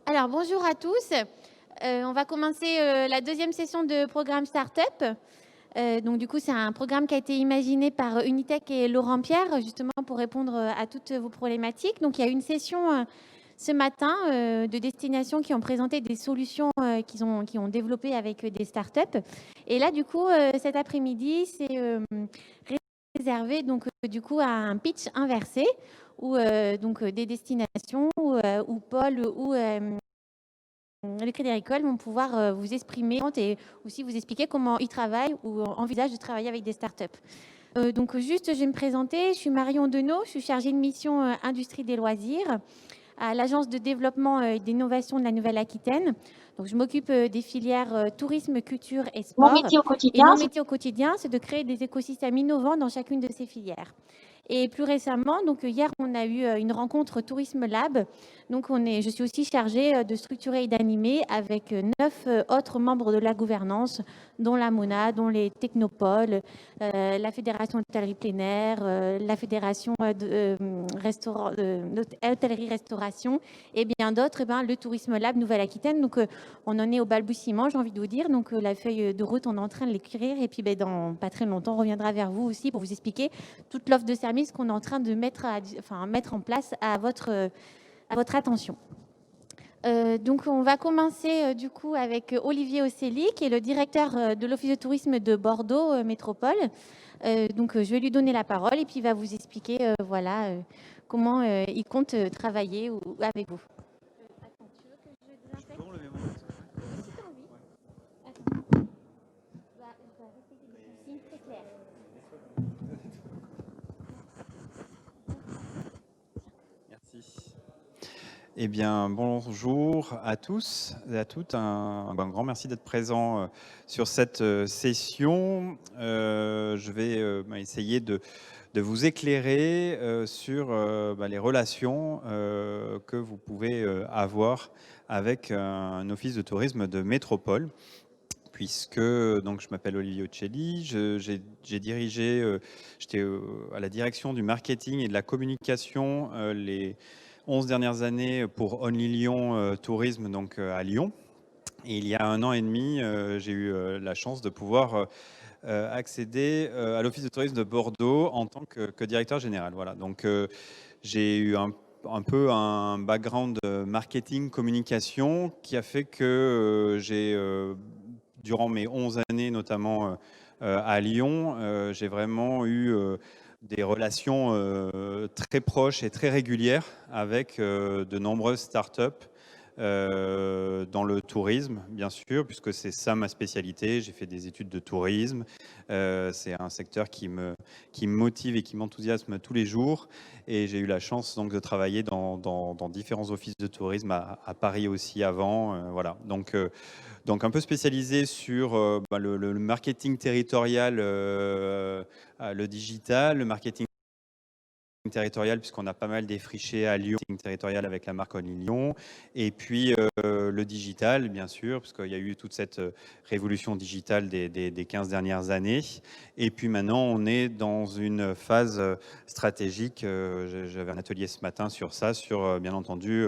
Alors, bonjour à tous. On va commencer la deuxième session de programme Startup. Donc, du coup, c'est un programme qui a été imaginé par Unitech et Laurent Pierre, justement pour répondre à toutes vos problématiques. Donc, il y a une session ce matin de destination qui ont présenté des solutions qui ont développées avec des startups. Et là, du coup, cet après-midi, c'est réservé donc, du coup, à un pitch inversé où donc, des destinations où Paul ou le Crédit Agricole vont pouvoir vous exprimer et aussi vous expliquer comment ils travaillent ou envisagent de travailler avec des startups. Donc juste, je vais me présenter. Je suis Marion Denot, je suis chargée de mission industrie des loisirs à l'Agence de développement et d'innovation de la Nouvelle-Aquitaine. Donc je m'occupe des filières tourisme, culture et Mon sport. métier au Et quotidien, mon métier au quotidien, c'est de créer des écosystèmes innovants dans chacune de ces filières. Et plus récemment, donc hier, on a eu une rencontre Tourisme Lab. Donc je suis aussi chargée de structurer et d'animer avec 9 autres membres de la gouvernance, dont la MONA, dont les Technopoles, la Fédération hôtellerie plein air, la Fédération hôtellerie-restauration et bien d'autres, le Tourisme Lab Nouvelle-Aquitaine. Donc on en est au balbutiement, j'ai envie de vous dire. Donc la feuille de route, on est en train de l'écrire. Et puis dans pas très longtemps, on reviendra vers vous aussi pour vous expliquer toute l'offre de services qu'on est en train de mettre en place à votre attention. Donc, on va commencer du coup avec Olivier Océli, qui est le directeur de l'Office de tourisme de Bordeaux Métropole. Donc, je vais lui donner la parole et puis il va vous expliquer comment il compte travailler avec vous. Merci. Eh bien, bonjour à tous et à toutes. Un grand merci d'être présent sur cette session. Je vais essayer de vous éclairer sur les relations que vous pouvez avoir avec un office de tourisme de métropole. Puisque donc, je m'appelle Olivier Ochelli, j'ai dirigé, j'étais à la direction du marketing et de la communication les 11 dernières années pour Only Lyon Tourisme donc, à Lyon. Et il y a 1 an et demi, j'ai eu la chance de pouvoir accéder à l'Office de tourisme de Bordeaux en tant que directeur général. Voilà. Donc j'ai eu un peu un background marketing, communication qui a fait que j'ai durant mes 11 années, notamment à Lyon, j'ai vraiment eu des relations très proches et très régulières avec de nombreuses startups dans le tourisme, bien sûr, puisque c'est ça ma spécialité. J'ai fait des études de tourisme. C'est un secteur qui me motive et qui m'enthousiasme tous les jours. Et j'ai eu la chance donc de travailler dans différents offices de tourisme à Paris aussi avant. Voilà. Donc un peu spécialisé sur le marketing territorial, le digital, le marketing territorial, puisqu'on a pas mal défriché à Lyon, territorial avec la marque Only Lyon, et puis le digital, bien sûr, parce qu'il y a eu toute cette révolution digitale des 15 dernières années. Et puis maintenant, on est dans une phase stratégique. J'avais un atelier ce matin sur ça, sur bien entendu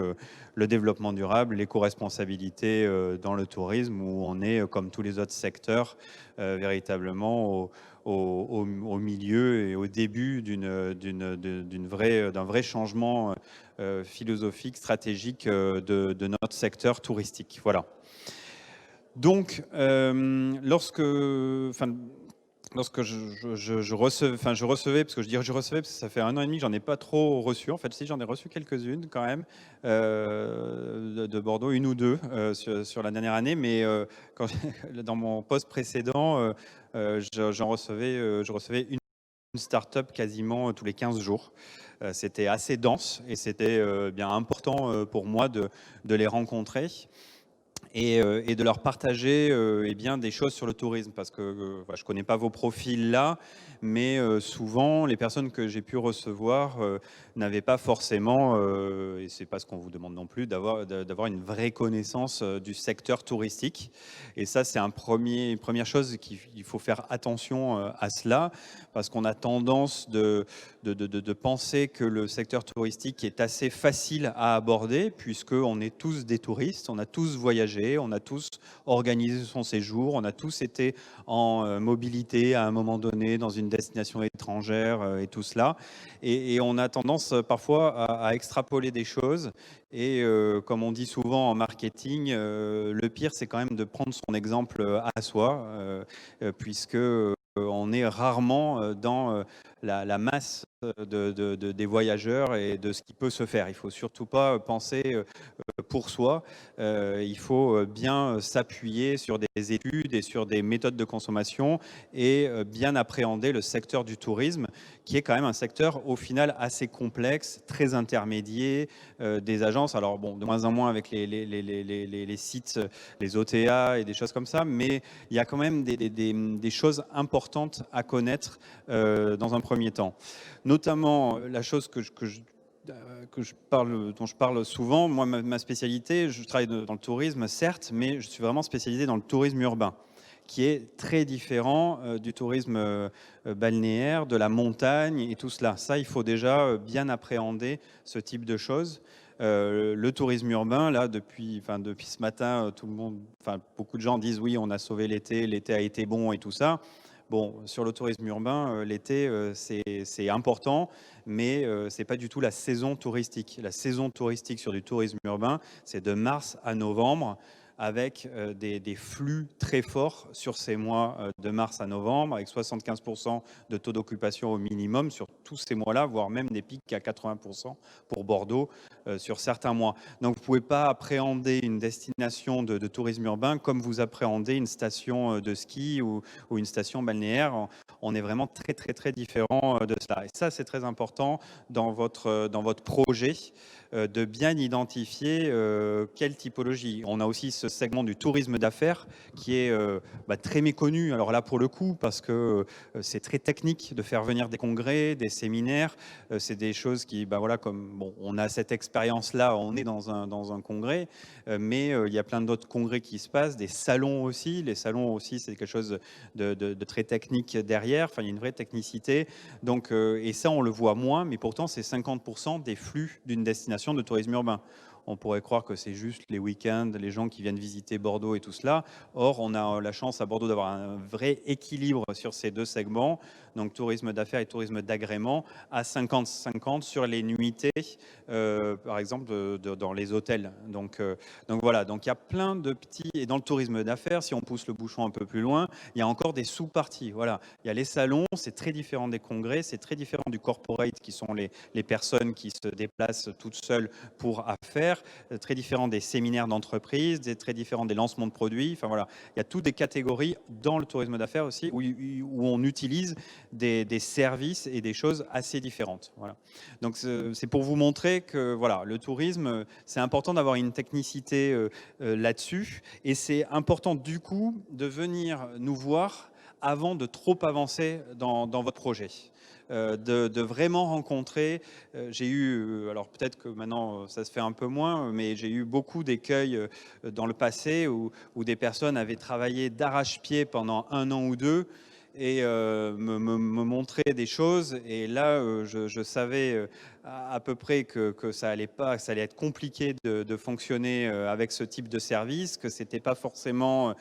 le développement durable, l'éco-responsabilité dans le tourisme, où on est, comme tous les autres secteurs, véritablement au milieu et au début d'un vrai changement philosophique, stratégique de notre secteur touristique. Voilà. Donc, lorsque je recevais, parce que je dirais je recevais, parce que ça fait 1 an et demi que j'en ai pas trop reçu. En fait, si, j'en ai reçu quelques-unes quand même de Bordeaux, 1 ou 2 sur la dernière année. Mais dans mon poste précédent, je recevais une start-up quasiment tous les 15 jours. C'était assez dense et c'était bien important pour moi de les rencontrer. et de leur partager eh bien, des choses sur le tourisme. Parce que voilà, je ne connais pas vos profils là, mais souvent, les personnes que j'ai pu recevoir n'avaient pas forcément, et ce n'est pas ce qu'on vous demande non plus, d'avoir une vraie connaissance du secteur touristique. Et ça, c'est une première chose qu'il faut faire attention à cela, parce qu'on a tendance de penser que le secteur touristique est assez facile à aborder, puisqu'on est tous des touristes, on a tous voyagé, on a tous organisé son séjour, on a tous été en mobilité à un moment donné dans une destination étrangère et tout cela. Et on a tendance parfois à extrapoler des choses. Et comme on dit souvent en marketing, le pire, c'est quand même de prendre son exemple à soi, puisque on est rarement dans la masse des voyageurs et de ce qui peut se faire. Il ne faut surtout pas penser pour soi. Il faut bien s'appuyer sur des études et sur des méthodes de consommation et bien appréhender le secteur du tourisme, qui est quand même un secteur au final assez complexe, très intermédiaire, des agences. Alors bon, de moins en moins avec les sites, les OTA et des choses comme ça, mais il y a quand même des choses importantes à connaître dans un premier temps. Notamment, la chose dont je parle souvent, moi, ma spécialité, je travaille dans le tourisme, certes, mais je suis vraiment spécialisé dans le tourisme urbain, qui est très différent du tourisme balnéaire, de la montagne et tout cela. Ça, il faut déjà bien appréhender ce type de choses. Le tourisme urbain, là, depuis ce matin, beaucoup de gens disent oui, on a sauvé l'été, l'été a été bon et tout ça. Bon, sur le tourisme urbain, l'été, c'est important, mais ce n'est pas du tout la saison touristique. La saison touristique sur du tourisme urbain, c'est de mars à novembre, avec des flux très forts sur ces mois de mars à novembre, avec 75% de taux d'occupation au minimum sur tous ces mois-là, voire même des pics à 80% pour Bordeaux sur certains mois. Donc vous ne pouvez pas appréhender une destination de tourisme urbain comme vous appréhendez une station de ski ou une station balnéaire. On est vraiment très, très, très différent de cela. Et ça, c'est très important dans votre projet de bien identifier quelle typologie. On a aussi ce segment du tourisme d'affaires qui est très méconnu. Alors là, pour le coup, parce que c'est très technique de faire venir des congrès, des séminaires. C'est des choses qui, comme bon, on a cette expérience-là, on est dans un congrès, mais il y a plein d'autres congrès qui se passent, des salons aussi. Les salons aussi, c'est quelque chose de très technique derrière. Enfin, il y a une vraie technicité. Donc, et ça, on le voit moins, mais pourtant, c'est 50% des flux d'une destination de tourisme urbain. On pourrait croire que c'est juste les week-ends, les gens qui viennent visiter Bordeaux et tout cela. Or, on a la chance à Bordeaux d'avoir un vrai équilibre sur ces deux segments, donc tourisme d'affaires et tourisme d'agrément, à 50-50 sur les nuitées, par exemple, dans les hôtels. Donc voilà, donc il y a plein de petits... Et dans le tourisme d'affaires, si on pousse le bouchon un peu plus loin, il y a encore des sous-parties. Voilà, il y a les salons, c'est très différent des congrès, c'est très différent du corporate, qui sont les personnes qui se déplacent toutes seules pour affaires, très différent des séminaires d'entreprise, très différent des lancements de produits. Enfin voilà, il y a toutes des catégories dans le tourisme d'affaires aussi où on utilise des services et des choses assez différentes. Voilà. Donc c'est pour vous montrer que voilà, le tourisme, c'est important d'avoir une technicité là-dessus, et c'est important du coup de venir nous voir avant de trop avancer dans votre projet. De vraiment rencontrer. J'ai eu, alors peut-être que maintenant ça se fait un peu moins, mais j'ai eu beaucoup d'écueils dans le passé où des personnes avaient travaillé d'arrache-pied pendant 1 an ou 2 et me montrer des choses. Et là, je savais à peu près que ça allait pas, que ça allait être compliqué de fonctionner avec ce type de service, que c'était pas forcément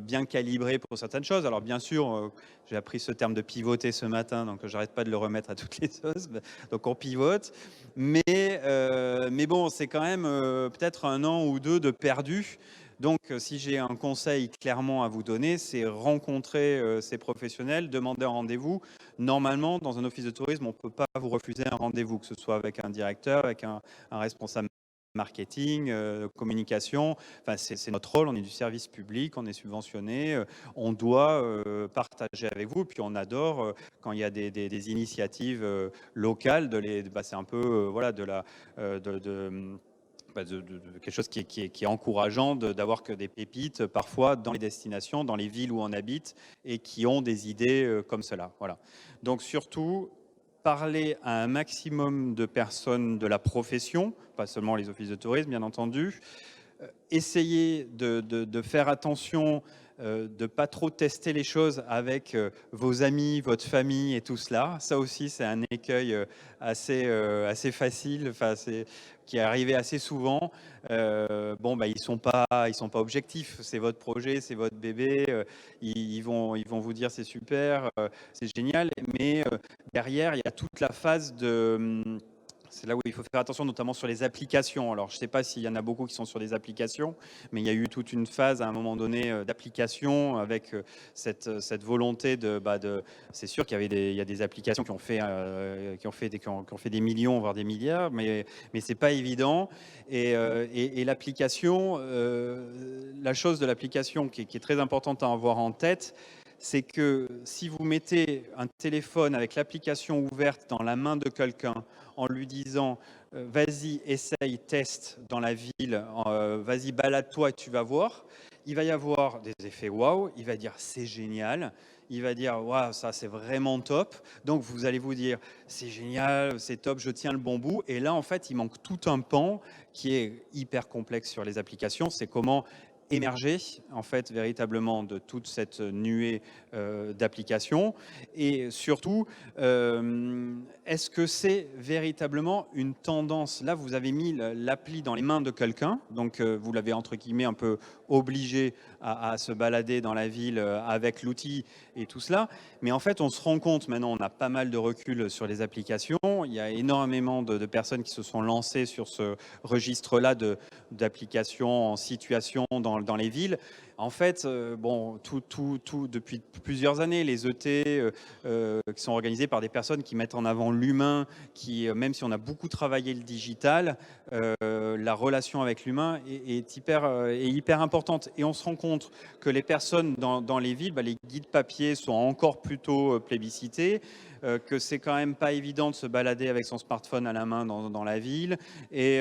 bien calibré pour certaines choses. Alors bien sûr, j'ai appris ce terme de pivoter ce matin, donc j'arrête pas de le remettre à toutes les sauces. Donc on pivote, mais bon, c'est quand même peut-être 1 an ou 2 de perdu. Donc, si j'ai un conseil clairement à vous donner, c'est rencontrer ces professionnels, demander un rendez-vous. Normalement, dans un office de tourisme, on ne peut pas vous refuser un rendez-vous, que ce soit avec un directeur, avec un responsable marketing, communication. Enfin, c'est notre rôle, on est du service public, on est subventionné, on doit partager avec vous. Puis on adore quand il y a des initiatives locales, c'est un peu voilà, quelque chose qui est encourageant d'avoir que des pépites parfois dans les destinations, dans les villes où on habite et qui ont des idées comme cela. Voilà. Donc surtout, parler à un maximum de personnes de la profession, pas seulement les offices de tourisme bien entendu, essayer de faire attention, de ne pas trop tester les choses avec vos amis, votre famille et tout cela. Ça aussi, c'est un écueil assez facile, qui est arrivé assez souvent. Ils sont pas objectifs. C'est votre projet, c'est votre bébé. Ils vont vous dire c'est super, c'est génial. Mais derrière, il y a toute la phase de c'est là où il faut faire attention, notamment sur les applications. Alors, je ne sais pas s'il y en a beaucoup qui sont sur des applications, mais il y a eu toute une phase à un moment donné d'application avec cette volonté c'est sûr qu'il y a des applications qui ont fait des millions, voire des milliards, mais c'est pas évident. Et l'application, la chose de l'application qui est très importante à avoir en tête, c'est que si vous mettez un téléphone avec l'application ouverte dans la main de quelqu'un en lui disant vas-y, essaye, teste dans la ville, vas-y, balade-toi et tu vas voir, il va y avoir des effets waouh, il va dire c'est génial, il va dire waouh, ça c'est vraiment top. Donc vous allez vous dire c'est génial, c'est top, je tiens le bon bout. Et là, en fait, il manque tout un pan qui est hyper complexe sur les applications. C'est comment émerger en fait véritablement de toute cette nuée d'applications et surtout est-ce que c'est véritablement une tendance? Là vous avez mis l'appli dans les mains de quelqu'un, donc vous l'avez entre guillemets un peu obligé à se balader dans la ville avec l'outil et tout cela, mais en fait on se rend compte maintenant, on a pas mal de recul sur les applications, il y a énormément de personnes qui se sont lancées sur ce registre là d'applications en situation dans les villes. En fait, depuis plusieurs années, les ET qui sont organisés par des personnes qui mettent en avant l'humain, qui, même si on a beaucoup travaillé le digital, la relation avec l'humain est hyper importante. Et on se rend compte que les personnes dans les villes, les guides papier sont encore plutôt plébiscités, que c'est quand même pas évident de se balader avec son smartphone à la main dans la ville et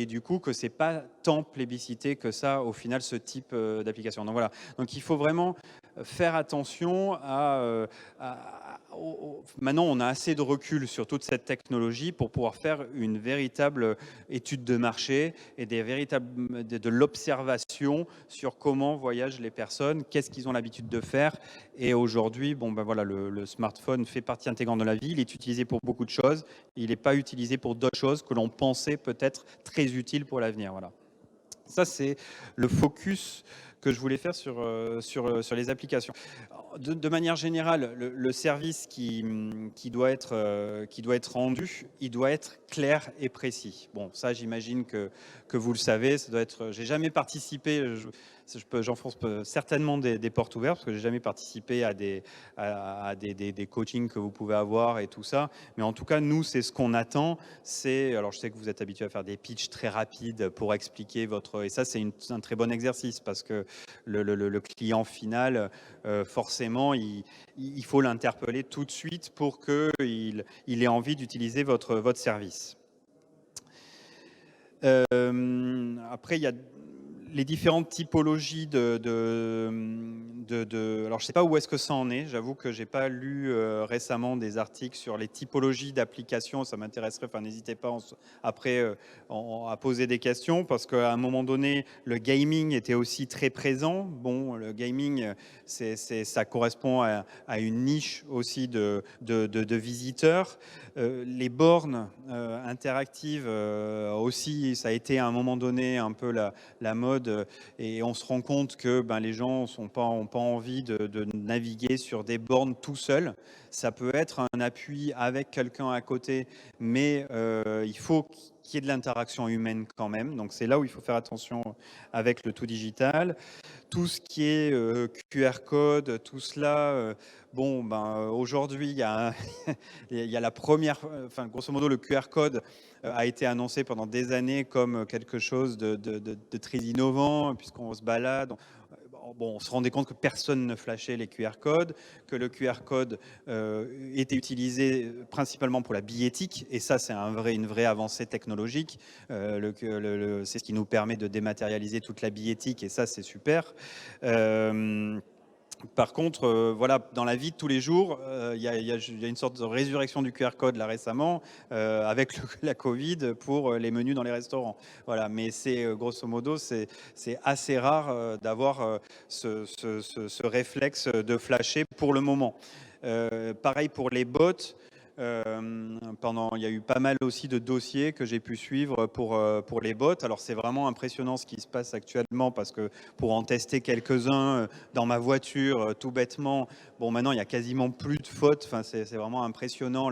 du coup que c'est pas tant plébiscité que ça au final ce type d'application. Donc voilà, donc il faut vraiment faire attention maintenant on a assez de recul sur toute cette technologie pour pouvoir faire une véritable étude de marché et de l'observation sur comment voyagent les personnes, qu'est-ce qu'ils ont l'habitude de faire. Et aujourd'hui, le smartphone fait partie intégrante de la vie, il est utilisé pour beaucoup de choses, il n'est pas utilisé pour d'autres choses que l'on pensait peut-être très utiles pour l'avenir. Voilà. Ça, c'est le focus que je voulais faire sur les applications. De manière générale, le service qui doit être rendu, il doit être clair et précis. Bon, ça, j'imagine que vous le savez. Ça doit être. J'ai jamais participé. J'enfonce certainement des portes ouvertes parce que j'ai jamais participé à des coachings que vous pouvez avoir et tout ça. Mais en tout cas, nous, c'est ce qu'on attend. Alors, je sais que vous êtes habitué à faire des pitchs très rapides pour expliquer votre. Et ça, c'est un très bon exercice parce que le client final, forcément, il faut l'interpeller tout de suite pour qu'il ait envie d'utiliser votre service. Après, il y a les différentes typologies alors, je ne sais pas où est-ce que ça en est. J'avoue que je n'ai pas lu récemment des articles sur les typologies d'applications. Ça m'intéresserait. Enfin, n'hésitez pas après à poser des questions parce qu'à un moment donné, le gaming était aussi très présent. Bon, le gaming, ça correspond à une niche aussi de visiteurs. Les bornes interactives aussi, ça a été à un moment donné un peu la mode et on se rend compte que les gens n'ont pas envie de naviguer sur des bornes tout seuls. Ça peut être un appui avec quelqu'un à côté, mais il faut qu'il y ait de l'interaction humaine quand même. Donc c'est là où il faut faire attention avec le tout digital. Tout ce qui est QR code, tout cela, aujourd'hui, il y a la première, grosso modo, le QR code a été annoncé pendant des années comme quelque chose de très innovant, puisqu'on se balade. bon, on se rendait compte que personne ne flashait les QR codes, que le QR code était utilisé principalement pour la billettique, et ça c'est une vraie avancée technologique. C'est ce qui nous permet de dématérialiser toute la billettique, et ça c'est super. Par contre, voilà, dans la vie de tous les jours, il y a une sorte de résurrection du QR code là récemment avec la Covid pour les menus dans les restaurants. Voilà, mais c'est grosso modo, c'est assez rare d'avoir ce réflexe de flasher pour le moment. Pareil pour les bots. Il y a eu pas mal aussi de dossiers que j'ai pu suivre pour les bots. Alors c'est vraiment impressionnant ce qui se passe actuellement parce que pour en tester quelques-uns dans ma voiture, tout bêtement, bon maintenant il y a quasiment plus de fautes. Enfin, c'est vraiment impressionnant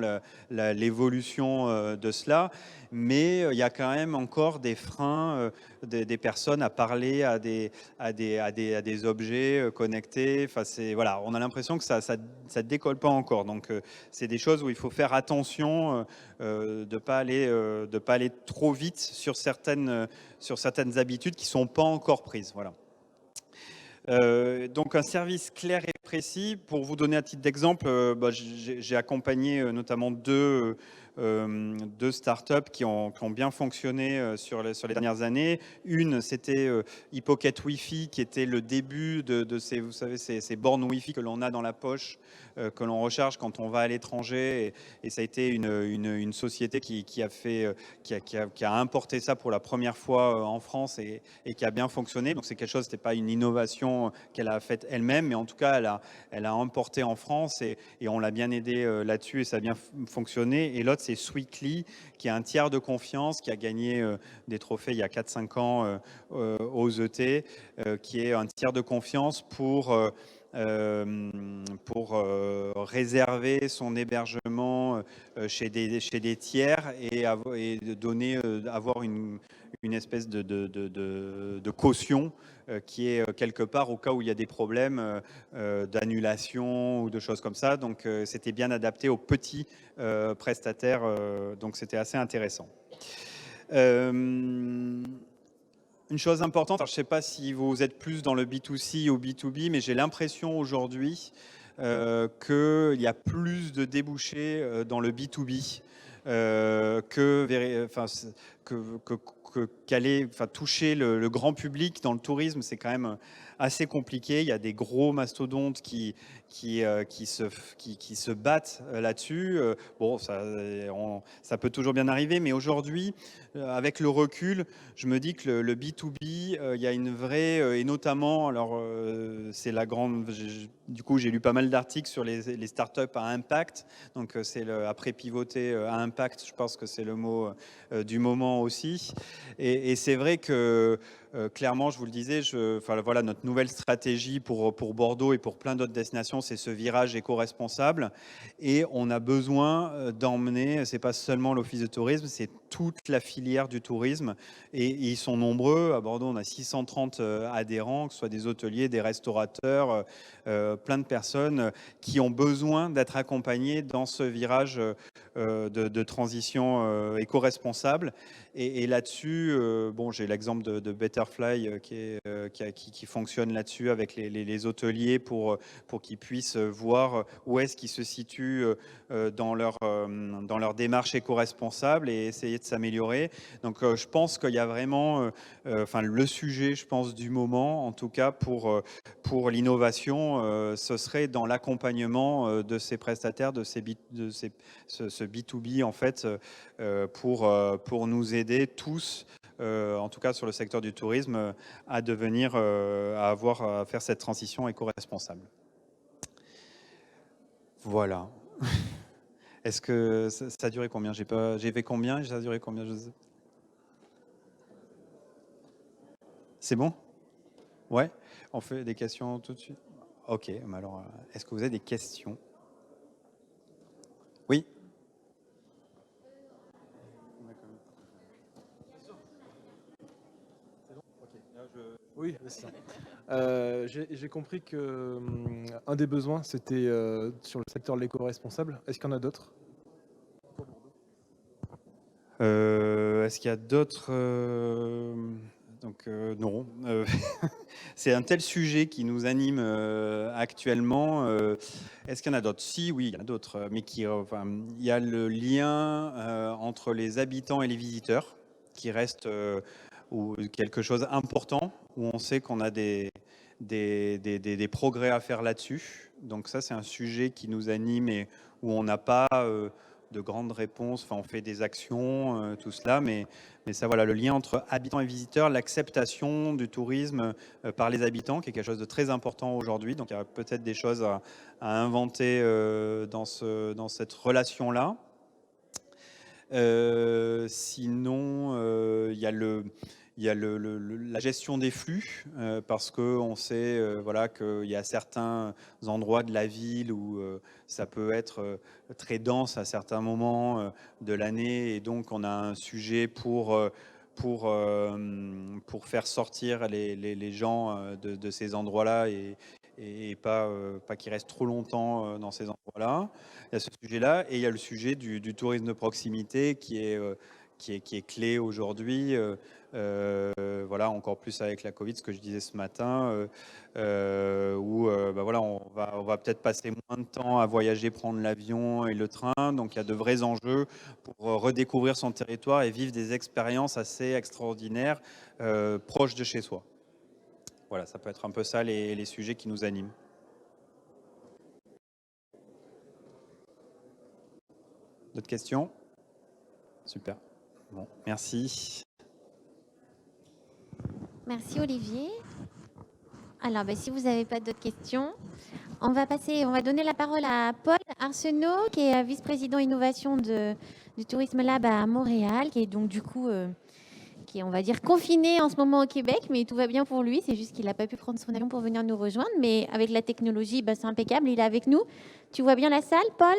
l'évolution de cela. Mais il y a quand même encore des freins des personnes à parler à des objets connectés. Enfin, voilà, on a l'impression que ça décolle pas encore. Donc c'est des choses où il faut faire attention de ne pas aller trop vite sur certaines habitudes qui ne sont pas encore prises. Voilà. Donc un service clair et précis. Pour vous donner un titre d'exemple, j'ai accompagné notamment deux startups qui ont bien fonctionné sur les dernières années. Une, c'était Hypocket Wi-Fi, qui était le début de ces bornes Wi-Fi que l'on a dans la poche, que l'on recharge quand on va à l'étranger. Et ça a été une société qui a importé ça pour la première fois en France et qui a bien fonctionné. Donc c'est quelque chose, c'était pas une innovation qu'elle a faite elle-même, mais en tout cas, elle a importé en France et on l'a bien aidé là-dessus et ça a bien fonctionné. Et l'autre, c'est Sweetly, qui est un tiers de confiance, qui a gagné des trophées il y a 4-5 ans aux ET, qui est un tiers de confiance pour réserver son hébergement chez des tiers et avoir une espèce de caution qui est quelque part au cas où il y a des problèmes d'annulation ou de choses comme ça. Donc c'était bien adapté aux petits prestataires, donc c'était assez intéressant. Une chose importante, alors je ne sais pas si vous êtes plus dans le B2C ou B2B, mais j'ai l'impression aujourd'hui qu'il y a plus de débouchés dans le B2B qu'aller toucher le grand public dans le tourisme. C'est quand même assez compliqué. Il y a des gros mastodontes qui se battent là-dessus. Bon, ça peut toujours bien arriver, mais aujourd'hui, avec le recul, je me dis que le B2B, il y a une vraie, et notamment, alors c'est la grande, du coup j'ai lu pas mal d'articles sur les startups à impact, donc c'est après pivoter à impact, je pense que c'est le mot du moment aussi. Et c'est vrai que clairement, je vous le disais, voilà, notre nouvelle stratégie pour Bordeaux et pour plein d'autres destinations, c'est ce virage éco-responsable. Et on a besoin d'emmener, c'est pas seulement l'office de tourisme, c'est toute la filière du tourisme. Et ils sont nombreux. À Bordeaux, on a 630 adhérents, que ce soit des hôteliers, des restaurateurs, plein de personnes qui ont besoin d'être accompagnés dans ce virage de transition éco-responsable. Et là-dessus, bon, j'ai l'exemple de Betterfly qui fonctionne là-dessus avec les hôteliers pour qu'ils puissent voir où est-ce qu'ils se situent dans leur démarche éco-responsable et essayer de s'améliorer. Donc, je pense qu'il y a vraiment le sujet, je pense, du moment, en tout cas pour l'innovation, ce serait dans l'accompagnement de ces prestataires, ce B2B, en fait, pour nous aider tous, en tout cas sur le secteur du tourisme, à devenir, à faire cette transition éco-responsable. Voilà. Est-ce que ça a duré combien? J'ai fait combien? Ça a duré combien? C'est bon? Ouais? On fait des questions tout de suite? Ok, alors, est-ce que vous avez des questions? Oui? Oui, c'est ça. J'ai compris que un des besoins, c'était sur le secteur de l'éco-responsable. Est-ce qu'il y en a d'autres? Est-ce qu'il y a d'autres Non. C'est un tel sujet qui nous anime actuellement. Est-ce qu'il y en a d'autres? Si, oui, il y en a d'autres. Mais il y a le lien entre les habitants et les visiteurs qui reste quelque chose d'important, où on sait qu'on a des progrès à faire là-dessus. Donc ça, c'est un sujet qui nous anime et où on n'a pas de grandes réponses. Enfin, on fait des actions, tout cela, mais ça, voilà, le lien entre habitants et visiteurs, l'acceptation du tourisme par les habitants, qui est quelque chose de très important aujourd'hui. Donc, il y a peut-être des choses à inventer dans cette relation-là. Sinon, il y a la gestion des flux, parce qu'on sait voilà, qu'il y a certains endroits de la ville où ça peut être très dense à certains moments de l'année, et donc on a un sujet pour faire sortir les gens de ces endroits-là et pas qu'ils restent trop longtemps dans ces endroits-là. Il y a ce sujet-là, et il y a le sujet du tourisme de proximité qui est clé aujourd'hui. Voilà, encore plus avec la Covid, ce que je disais ce matin, où voilà, on va peut-être passer moins de temps à voyager, prendre l'avion et le train. Donc il y a de vrais enjeux pour redécouvrir son territoire et vivre des expériences assez extraordinaires proches de chez soi. Voilà, ça peut être un peu ça les sujets qui nous animent. D'autres questions? Super. Bon, merci. Merci Olivier. Alors, si vous n'avez pas d'autres questions, on va donner la parole à Paul Arsenault, qui est vice-président innovation du Tourisme Lab à Montréal, qui est donc du coup, qui est, on va dire, confiné en ce moment au Québec, mais tout va bien pour lui. C'est juste qu'il n'a pas pu prendre son avion pour venir nous rejoindre, mais avec la technologie, c'est impeccable, il est avec nous. Tu vois bien la salle, Paul?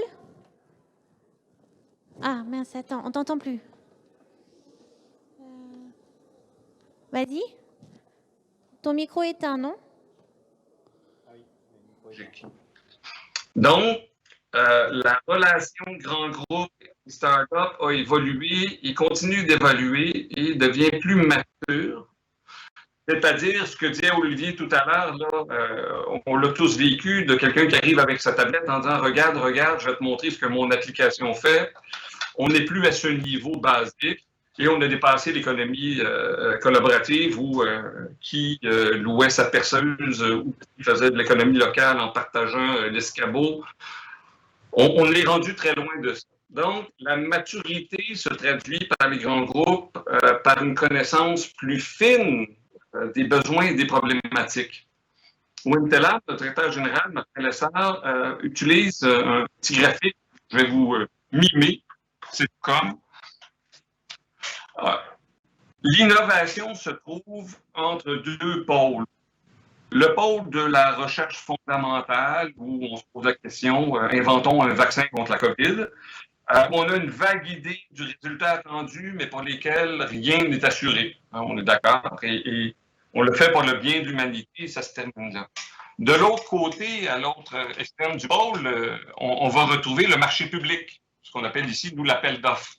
Ah, mince, attends, on t'entend plus. Vas-y. Ton micro est éteint, non? Donc, la relation grand groupe start-up a évolué, il continue d'évoluer et devient plus mature. C'est-à-dire, ce que disait Olivier tout à l'heure, on l'a tous vécu, de quelqu'un qui arrive avec sa tablette en disant « Regarde, je vais te montrer ce que mon application fait ». On n'est plus à ce niveau basique et on a dépassé l'économie collaborative où qui louait sa perceuse ou qui faisait de l'économie locale en partageant l'escabeau. On est rendu très loin de ça. Donc, la maturité se traduit par les grands groupes, par une connaissance plus fine des besoins et des problématiques. Wintella, le directeur général, Martin Lessard, utilise un petit graphique, je vais vous mimer, c'est comme. L'innovation se trouve entre deux pôles. Le pôle de la recherche fondamentale, où on se pose la question, inventons un vaccin contre la COVID. On a une vague idée du résultat attendu, mais pour lesquels rien n'est assuré. On est d'accord. Et on le fait pour le bien de l'humanité, ça se termine là. De l'autre côté, à l'autre extrême du pôle, on va retrouver le marché public, ce qu'on appelle ici, nous, l'appel d'offres.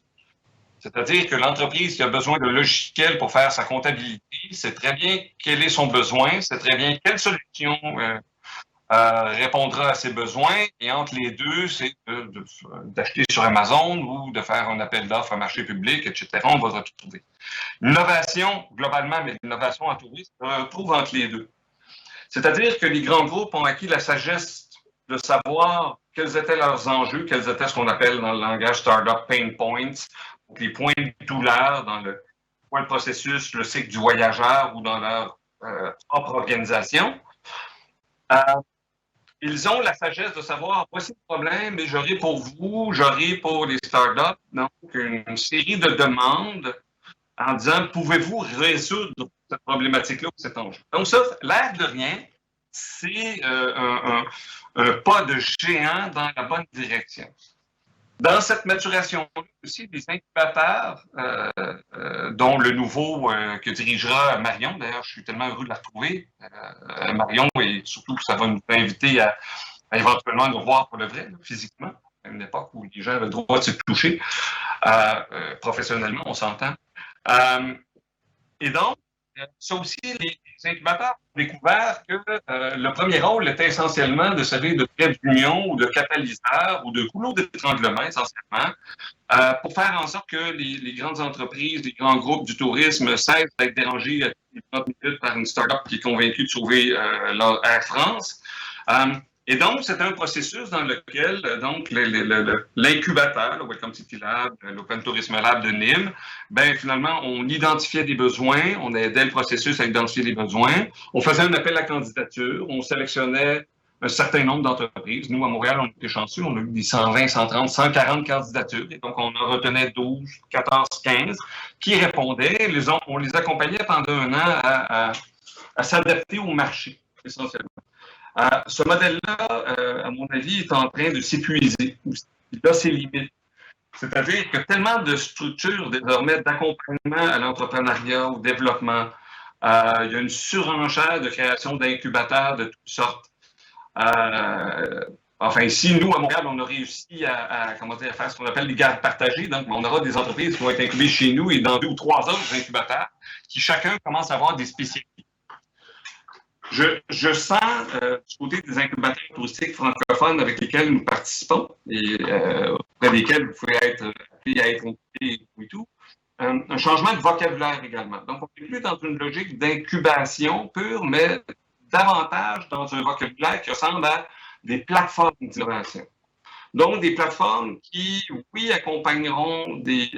C'est-à-dire que l'entreprise qui a besoin de logiciels pour faire sa comptabilité sait très bien quel est son besoin, sait très bien quelle solution répondra à ses besoins, et entre les deux, c'est d'acheter sur Amazon ou de faire un appel d'offres à marché public, etc. On va retrouver. L'innovation, globalement, mais l'innovation en tourisme, on la retrouve entre les deux. C'est-à-dire que les grands groupes ont acquis la sagesse de savoir quels étaient leurs enjeux, quels étaient ce qu'on appelle dans le langage startup pain points, donc les points de douleur dans le processus, le cycle du voyageur ou dans leur propre organisation. Ils ont la sagesse de savoir, voici le problème, mais j'aurai pour vous, j'aurai pour les startups, donc une série de demandes en disant, pouvez-vous résoudre cette problématique-là ou cet enjeu? Donc ça, l'air de rien, c'est un pas de géant dans la bonne direction. Dans cette maturation aussi, des incubateurs, dont le nouveau que dirigera Marion, d'ailleurs, je suis tellement heureux de la retrouver, Marion, et surtout que ça va nous inviter à éventuellement nous voir pour le vrai, là, physiquement, à une époque où les gens avaient le droit de se toucher, professionnellement, on s'entend. Et donc, ça aussi, les incubateurs ont découvert que le premier rôle était essentiellement de servir de trait d'union ou de catalyseur ou de goulot d'étranglement, essentiellement, pour faire en sorte que les grandes entreprises, les grands groupes du tourisme cessent d'être dérangés à 30 minutes par une start-up qui est convaincue de sauver Air France. Et donc, c'est un processus dans lequel donc l'incubateur, le Welcome City Lab, l'Open Tourism Lab de Nîmes, ben finalement, on identifiait des besoins, on aidait le processus à identifier les besoins, on faisait un appel à candidature, on sélectionnait un certain nombre d'entreprises. Nous, à Montréal, on était chanceux, on a eu des 120, 130, 140 candidatures, et donc on en retenait 12, 14, 15 qui répondaient. On les accompagnait pendant un an à s'adapter au marché, essentiellement. Ce modèle-là, à mon avis, est en train de s'épuiser. Il a ses limites. C'est-à-dire que tellement de structures désormais d'accompagnement à l'entrepreneuriat, au développement, il y a une surenchère de création d'incubateurs de toutes sortes. Enfin, ici, nous, à Montréal, on a réussi à faire ce qu'on appelle des gardes partagées. Donc, on aura des entreprises qui vont être incubées chez nous et dans 2 ou 3 autres incubateurs qui chacun commence à avoir des spécialités. Je sens, du côté des incubateurs touristiques francophones avec lesquels nous participons et auprès desquels vous pouvez être appelés à être invités et tout, un changement de vocabulaire également. Donc, on n'est plus dans une logique d'incubation pure, mais davantage dans un vocabulaire qui ressemble à des plateformes d'innovation. Donc, des plateformes qui, oui, accompagneront des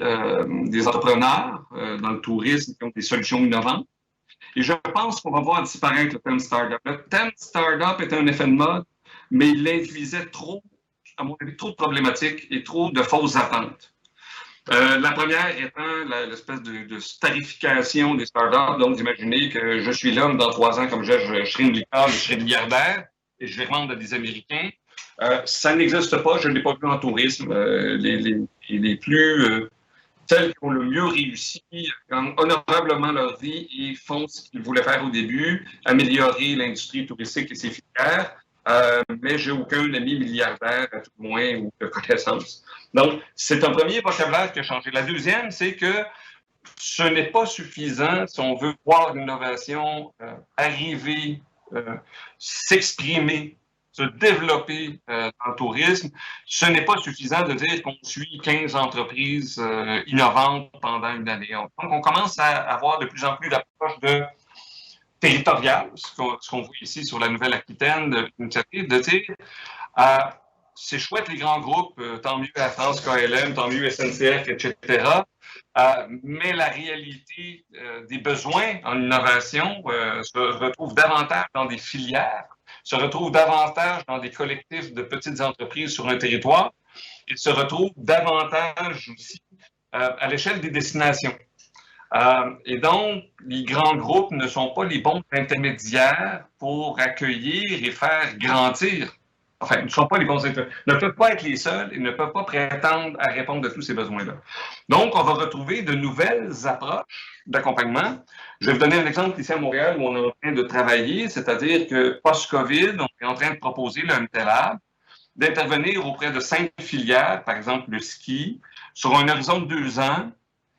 entrepreneurs dans le tourisme qui ont des solutions innovantes. Et je pense qu'on va voir disparaître le thème Startup. Le thème Startup est un effet de mode, mais il induisait trop, à mon avis, trop de problématiques et trop de fausses attentes. La première étant l'espèce de starification des startups. Donc, d'imaginer que je suis l'homme dans 3 ans, comme je serai une licorne, je serai milliardaire et je vais vendre à des Américains. Ça n'existe pas, je ne l'ai pas vu en tourisme. Les plus... celles qui ont le mieux réussi, gagnent honorablement leur vie et font ce qu'ils voulaient faire au début, améliorer l'industrie touristique et ses filières, mais j'ai aucun ami milliardaire, à tout le moins, ou de connaissance. Donc, c'est un premier vocabulaire qui a changé. La deuxième, c'est que ce n'est pas suffisant si on veut voir l'innovation arriver, s'exprimer, se développer dans le tourisme. Ce n'est pas suffisant de dire qu'on suit 15 entreprises innovantes pendant une année. Donc, on commence à avoir de plus en plus d'approches territoriales, ce qu'on voit ici sur la Nouvelle-Aquitaine, l'initiative de dire c'est chouette les grands groupes, tant mieux Air France, KLM, tant mieux SNCF, etc. Mais la réalité des besoins en innovation se retrouve davantage dans des filières, se retrouve davantage dans des collectifs de petites entreprises sur un territoire et se retrouve davantage aussi à l'échelle des destinations. Et donc, les grands groupes ne sont pas les bons intermédiaires pour accueillir et faire grandir. Enfin, ils ne sont pas les bons intermédiaires, ne peuvent pas être les seuls et ne peuvent pas prétendre à répondre à tous ces besoins-là. Donc, on va retrouver de nouvelles approches d'accompagnement. Je vais vous donner un exemple ici à Montréal où on est en train de travailler, c'est-à-dire que post-COVID, on est en train de proposer le MTLab, d'intervenir auprès de 5 filières, par exemple le ski, sur un horizon de 2 ans,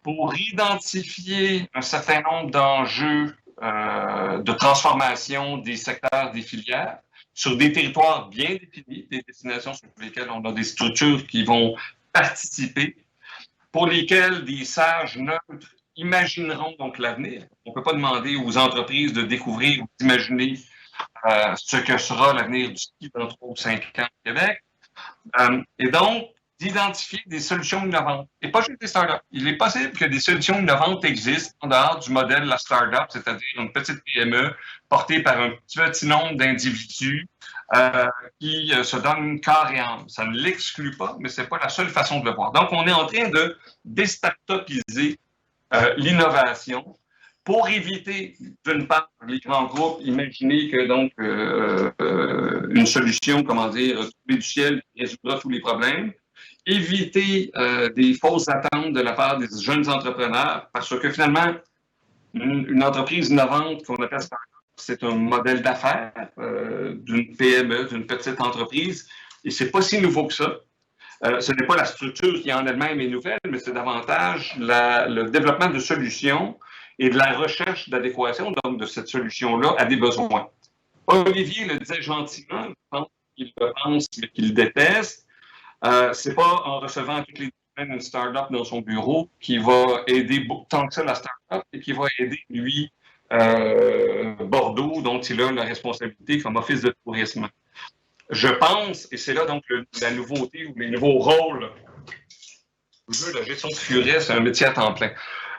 pour identifier un certain nombre d'enjeux de transformation des secteurs, des filières, sur des territoires bien définis, des destinations sur lesquelles on a des structures qui vont participer, pour lesquelles des sages neutres imagineront donc l'avenir. On ne peut pas demander aux entreprises de découvrir ou d'imaginer ce que sera l'avenir du ski dans 3 ou 5 ans au Québec. Et donc, d'identifier des solutions innovantes. Et pas juste des startups. Il est possible que des solutions innovantes existent en dehors du modèle de la startup, c'est-à-dire une petite PME portée par un petit nombre d'individus qui se donnent corps et âme. Ça ne l'exclut pas, mais ce n'est pas la seule façon de le voir. Donc, on est en train de déstartupiser l'innovation pour éviter, d'une part, les grands groupes, imaginer que donc une solution, tombée du ciel qui résoudra tous les problèmes, éviter des fausses attentes de la part des jeunes entrepreneurs, parce que finalement, une entreprise innovante qu'on appelle startup, c'est un modèle d'affaires d'une PME, d'une petite entreprise, et c'est pas si nouveau que ça. Ce n'est pas la structure qui en elle-même est nouvelle, mais c'est davantage le développement de solutions et de la recherche d'adéquation, donc de cette solution-là, à des besoins. Olivier le disait gentiment, je pense qu'il le pense, mais qu'il le déteste. C'est pas en recevant toutes les semaines une start-up dans son bureau qui va aider tant que ça la start-up et qui va aider, lui, Bordeaux, dont il a la responsabilité comme office de tourisme. Je pense, et c'est là donc la nouveauté ou les nouveaux rôles, la gestion de furet, c'est un métier à temps plein.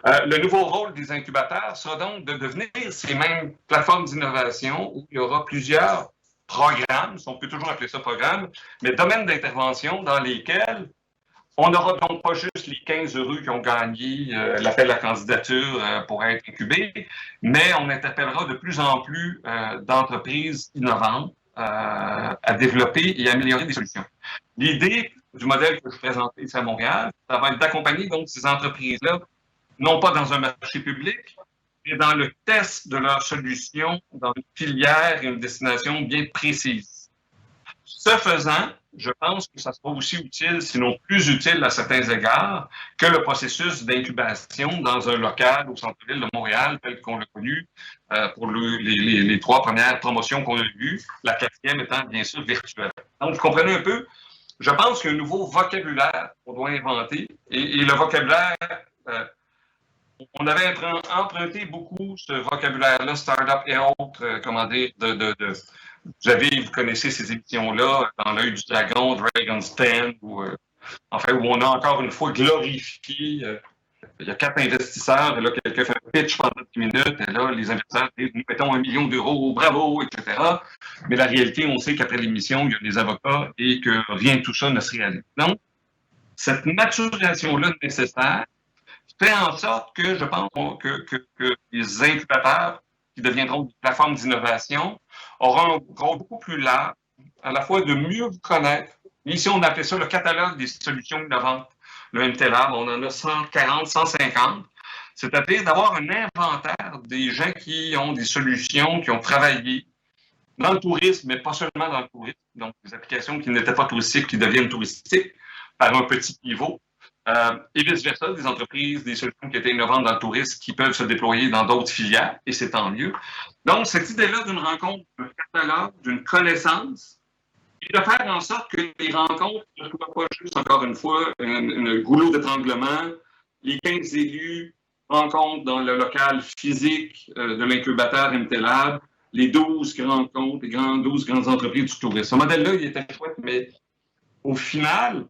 Le nouveau rôle des incubateurs sera donc de devenir ces mêmes plateformes d'innovation où il y aura plusieurs programmes, on peut toujours appeler ça programme, mais domaines d'intervention dans lesquels on n'aura donc pas juste les 15 heureux qui ont gagné l'appel à candidature pour être incubés, mais on interpellera de plus en plus d'entreprises innovantes à développer et améliorer des solutions. L'idée du modèle que je présentais ici à Montréal, ça va être d'accompagner donc ces entreprises-là, non pas dans un marché public, mais dans le test de leurs solutions dans une filière et une destination bien précise. Ce faisant, je pense que ça sera aussi utile, sinon plus utile à certains égards, que le processus d'incubation dans un local au centre-ville de Montréal, tel qu'on l'a connu pour les 3 premières promotions qu'on a eues, la 4e étant bien sûr virtuelle. Donc, vous comprenez un peu, je pense qu'il y a un nouveau vocabulaire qu'on doit inventer, et le vocabulaire, on avait emprunté beaucoup ce vocabulaire-là, start-up et autres, comment dire, vous connaissez ces émissions-là, Dans l'œil du dragon, Dragon's Den, où on a encore une fois glorifié. Il y a 4 investisseurs, et là, quelqu'un fait un pitch pendant 10 minutes, et là, les investisseurs disent, nous mettons 1 million d'euros, bravo, etc. Mais la réalité, on sait qu'après l'émission, il y a des avocats et que rien de tout ça ne se réalise. Donc, cette maturation-là nécessaire fait en sorte que je pense que les incubateurs qui deviendront des plateformes d'innovation auront un rôle beaucoup plus large, à la fois de mieux vous connaître. Ici, on appelle ça le catalogue des solutions innovantes. Le MTLab, on en a 140, 150. C'est-à-dire d'avoir un inventaire des gens qui ont des solutions, qui ont travaillé dans le tourisme, mais pas seulement dans le tourisme. Donc, des applications qui n'étaient pas touristiques, qui deviennent touristiques par un petit niveau. Et vice-versa, des entreprises, des solutions qui étaient innovantes dans le tourisme qui peuvent se déployer dans d'autres filières, et c'est tant mieux. Donc, cette idée-là d'une rencontre, d'un catalogue, d'une connaissance, et de faire en sorte que les rencontres ne soient pas juste, encore une fois, un goulot d'étranglement. Les 15 élus rencontrent dans le local physique de l'incubateur MTLab les 12 rencontres, les 12 grandes entreprises du tourisme. Ce modèle-là, il était chouette, mais au final,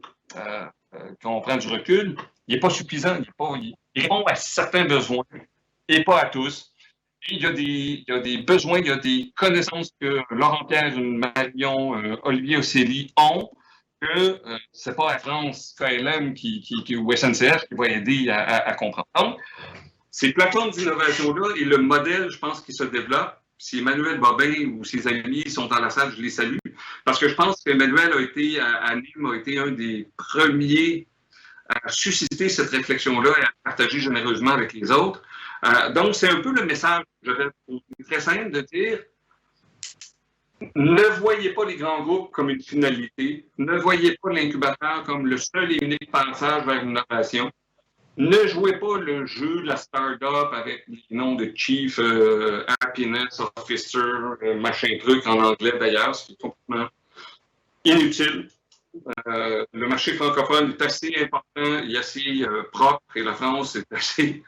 quand on prend du recul, il n'est pas suffisant. Il répond à certains besoins et pas à tous. Et il y a des besoins, il y a des connaissances que Laurent Pierre, Marion, Olivier Océlie ont, que ce n'est pas la France KLM ou SNCF qui va aider à comprendre. Donc, ces plateformes d'innovation-là et le modèle, je pense, qui se développe, si Emmanuel Bobin ou ses amis sont dans la salle, je les salue, parce que je pense qu'Emmanuel à Nîmes a été un des premiers à susciter cette réflexion-là et à partager généreusement avec les autres. Donc, c'est un peu le message que je vais vous très simple de dire ne voyez pas les grands groupes comme une finalité, ne voyez pas l'incubateur comme le seul et unique passage vers l'innovation. Ne jouez pas le jeu de la start-up avec les noms de Chief Happiness Officer, machin truc en anglais d'ailleurs, ce qui est complètement inutile. Le marché francophone est assez important et assez propre et la France est assez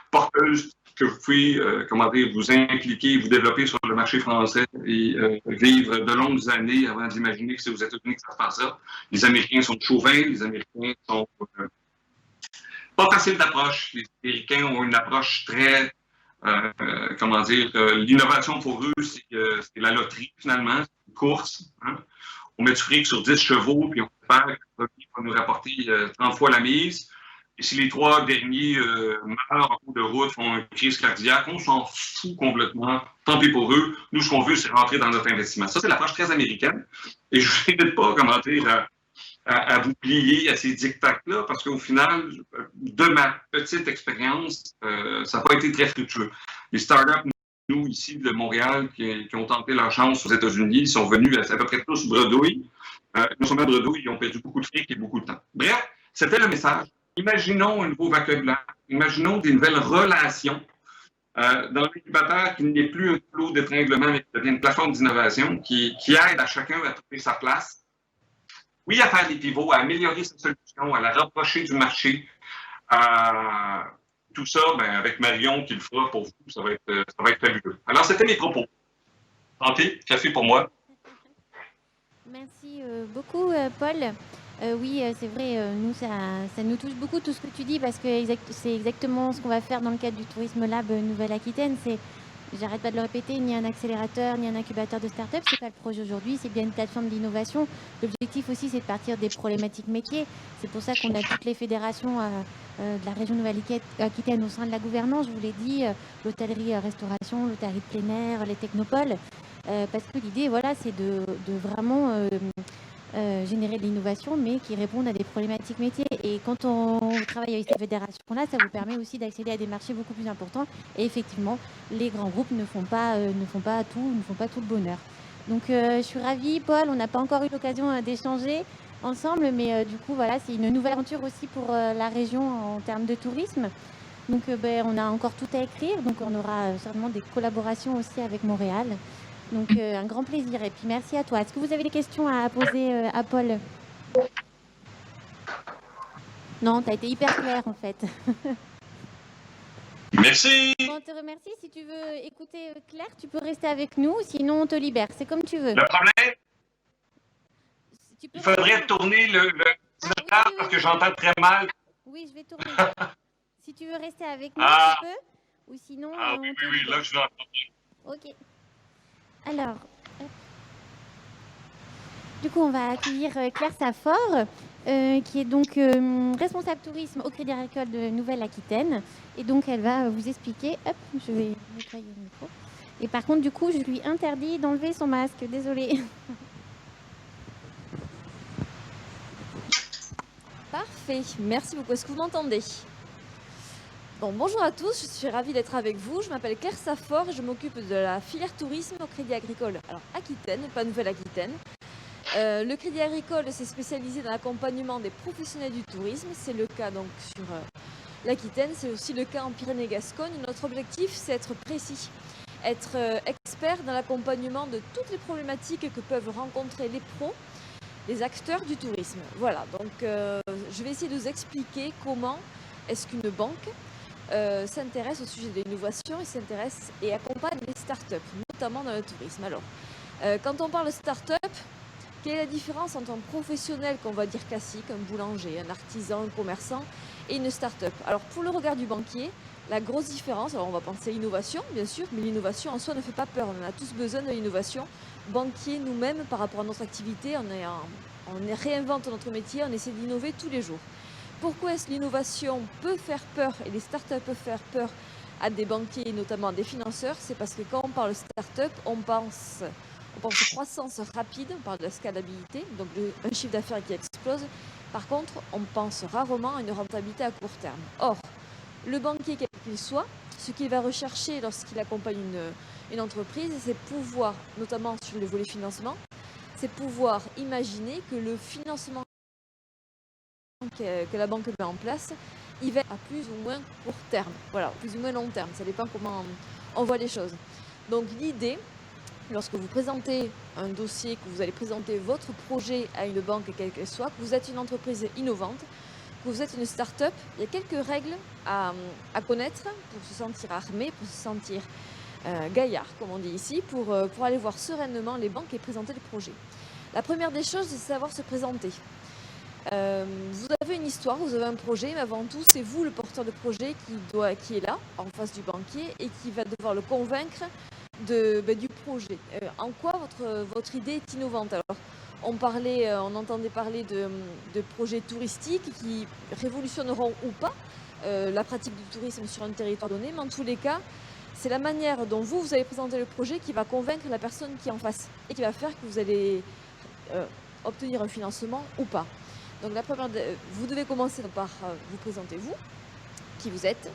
porteuse que vous pouvez vous impliquer, vous développer sur le marché français et vivre de longues années avant d'imaginer que c'est aux États-Unis que ça se passe ça. Les Américains sont chauvins, les Américains sont pas faciles d'approche. Les Américains ont une approche très, l'innovation pour eux, c'est la loterie finalement, c'est une course. Hein? On met du fric sur 10 chevaux, puis on espère que le produit va nous rapporter 30 fois la mise. Et si les 3 derniers meurent en cours de route, font une crise cardiaque, on s'en fout complètement. Tant pis pour eux. Nous, ce qu'on veut, c'est rentrer dans notre investissement. Ça, c'est l'approche très américaine. Et je ne vous invite pas à vous plier à ces dictats-là, parce qu'au final, de ma petite expérience, ça n'a pas été très fructueux. Les startups, nous, ici, de Montréal, qui ont tenté leur chance aux États-Unis, sont venus à peu près tous bredouilles. Non seulement bredouilles, ils ont perdu beaucoup de fric et beaucoup de temps. Bref, c'était le message. Imaginons un nouveau vocabulaire. Imaginons des nouvelles relations dans l'incubateur, qu'il n'est plus un goulot d'étranglement, mais qu'il devient une plateforme d'innovation qui aide à chacun à trouver sa place. Oui, à faire des pivots, à améliorer sa solution, à la rapprocher du marché. Tout ça, avec Marion qui le fera pour vous, ça va être fabuleux. Alors, c'était mes propos. Santé, café pour moi. Merci beaucoup, Paul. Oui, c'est vrai, nous, ça nous touche beaucoup tout ce que tu dis parce que c'est exactement ce qu'on va faire dans le cadre du Tourisme Lab Nouvelle-Aquitaine. J'arrête pas de le répéter, ni un accélérateur, ni un incubateur de start-up. C'est pas le projet aujourd'hui, c'est bien une plateforme d'innovation. L'objectif aussi, c'est de partir des problématiques métiers. C'est pour ça qu'on a toutes les fédérations de la région Nouvelle-Aquitaine au sein de la gouvernance. Je vous l'ai dit, l'hôtellerie-restauration, l'hôtellerie de plein air, les technopoles. Parce que l'idée, voilà, c'est de vraiment générer de l'innovation, mais qui répondent à des problématiques métiers. Et quand on travaille avec ces fédérations-là, ça vous permet aussi d'accéder à des marchés beaucoup plus importants. Et effectivement, les grands groupes ne font pas tout le bonheur. Donc, je suis ravie, Paul. On n'a pas encore eu l'occasion d'échanger ensemble, mais du coup, voilà, c'est une nouvelle aventure aussi pour la région en termes de tourisme. Donc, on a encore tout à écrire. Donc, on aura certainement des collaborations aussi avec Montréal. Donc, un grand plaisir. Et puis, merci à toi. Est-ce que vous avez des questions à poser à Paul? Non, tu as été hyper clair, en fait. Merci. Bon, on te remercie. Si tu veux écouter Claire, tu peux rester avec nous. Sinon, on te libère. C'est comme tu veux. Le problème, il faudrait rester... tourner le parce que j'entends très mal. Oui, je vais tourner. Si tu veux rester avec nous, tu peux. Ou sinon, oui, là, je l'entends. Ok. Alors, du coup, on va accueillir Claire Saffort, qui est donc responsable tourisme au Crédit Agricole de Nouvelle-Aquitaine. Et donc, elle va vous expliquer. Hop, je vais nettoyer le micro. Et par contre, du coup, je lui interdis d'enlever son masque. Désolée. Parfait. Merci beaucoup. Est-ce que vous m'entendez ? Bon, bonjour à tous, je suis ravie d'être avec vous. Je m'appelle Claire Saffort et je m'occupe de la filière tourisme au Crédit Agricole. Alors, Aquitaine, pas Nouvelle-Aquitaine. Le Crédit Agricole s'est spécialisé dans l'accompagnement des professionnels du tourisme. C'est le cas donc sur l'Aquitaine, c'est aussi le cas en Pyrénées-Gascogne. Notre objectif, c'est être précis, être expert dans l'accompagnement de toutes les problématiques que peuvent rencontrer les pros, les acteurs du tourisme. Voilà, donc je vais essayer de vous expliquer comment est-ce qu'une banque s'intéresse au sujet de l'innovation et s'intéresse et accompagne les startups, notamment dans le tourisme. Alors, quand on parle de start-up, quelle est la différence entre un professionnel qu'on va dire classique, un boulanger, un artisan, un commerçant, et une start-up? Alors, pour le regard du banquier, la grosse différence, alors on va penser innovation, bien sûr, mais l'innovation en soi ne fait pas peur. On a tous besoin de l'innovation. Banquier, nous-mêmes, par rapport à notre activité, on réinvente notre métier, on essaie d'innover tous les jours. Pourquoi est-ce que l'innovation peut faire peur et les startups peuvent faire peur à des banquiers et notamment à des financeurs? C'est parce que quand on parle start-up, on pense croissance rapide, on parle de la scalabilité, donc un chiffre d'affaires qui explose. Par contre, on pense rarement à une rentabilité à court terme. Or, le banquier, quel qu'il soit, ce qu'il va rechercher lorsqu'il accompagne une entreprise, c'est pouvoir, notamment sur le volet financement, c'est pouvoir imaginer que le financement que la banque met en place, il va être à plus ou moins court terme, voilà, plus ou moins long terme, ça dépend comment on voit les choses. Donc l'idée, lorsque vous présentez un dossier, que vous allez présenter votre projet à une banque, quelle qu'elle soit, que vous êtes une entreprise innovante, que vous êtes une start-up, il y a quelques règles à connaître pour se sentir armé, pour se sentir gaillard, comme on dit ici, pour aller voir sereinement les banques et présenter le projet. La première des choses, c'est savoir se présenter. Vous avez une histoire, vous avez un projet, mais avant tout, c'est vous le porteur de projet qui est là, en face du banquier, et qui va devoir le convaincre du projet. En quoi votre idée est innovante? Alors, on entendait parler de projets touristiques qui révolutionneront ou pas la pratique du tourisme sur un territoire donné, mais en tous les cas, c'est la manière dont vous allez présenter le projet qui va convaincre la personne qui est en face et qui va faire que vous allez obtenir un financement ou pas. Donc vous devez commencer par vous présenter vous, qui vous êtes,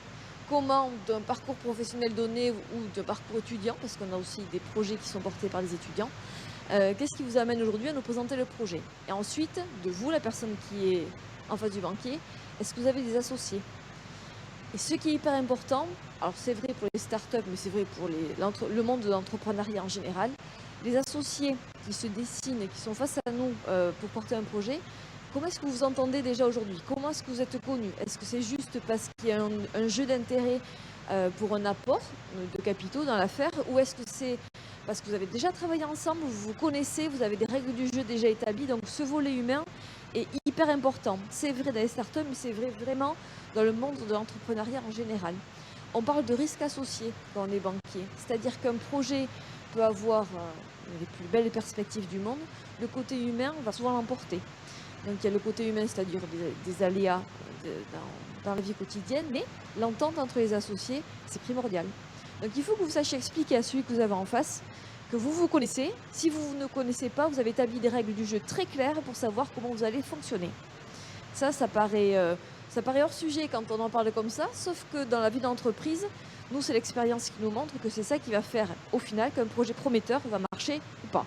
comment d'un parcours professionnel donné ou d'un parcours étudiant, parce qu'on a aussi des projets qui sont portés par les étudiants, qu'est-ce qui vous amène aujourd'hui à nous présenter le projet? Et ensuite, de vous, la personne qui est en face du banquier, est-ce que vous avez des associés? Et ce qui est hyper important, alors c'est vrai pour les startups, mais c'est vrai pour le monde de l'entrepreneuriat en général, les associés qui se dessinent et qui sont face à nous pour porter un projet, comment est-ce que vous vous entendez déjà aujourd'hui? Comment est-ce que vous êtes connus? Est-ce que c'est juste parce qu'il y a un jeu d'intérêt pour un apport de capitaux dans l'affaire, ou est-ce que c'est parce que vous avez déjà travaillé ensemble, vous vous connaissez, vous avez des règles du jeu déjà établies, donc ce volet humain est hyper important. C'est vrai dans les startups, mais c'est vrai vraiment dans le monde de l'entrepreneuriat en général. On parle de risque associé quand on est banquier, c'est-à-dire qu'un projet peut avoir les plus belles perspectives du monde, le côté humain va souvent l'emporter. Donc il y a le côté humain, c'est-à-dire des aléas dans la vie quotidienne, mais l'entente entre les associés, c'est primordial. Donc il faut que vous sachiez expliquer à celui que vous avez en face que vous vous connaissez. Si vous ne connaissez pas, vous avez établi des règles du jeu très claires pour savoir comment vous allez fonctionner. Ça paraît hors sujet quand on en parle comme ça, sauf que dans la vie d'entreprise, nous, c'est l'expérience qui nous montre que c'est ça qui va faire au final qu'un projet prometteur va marcher ou pas.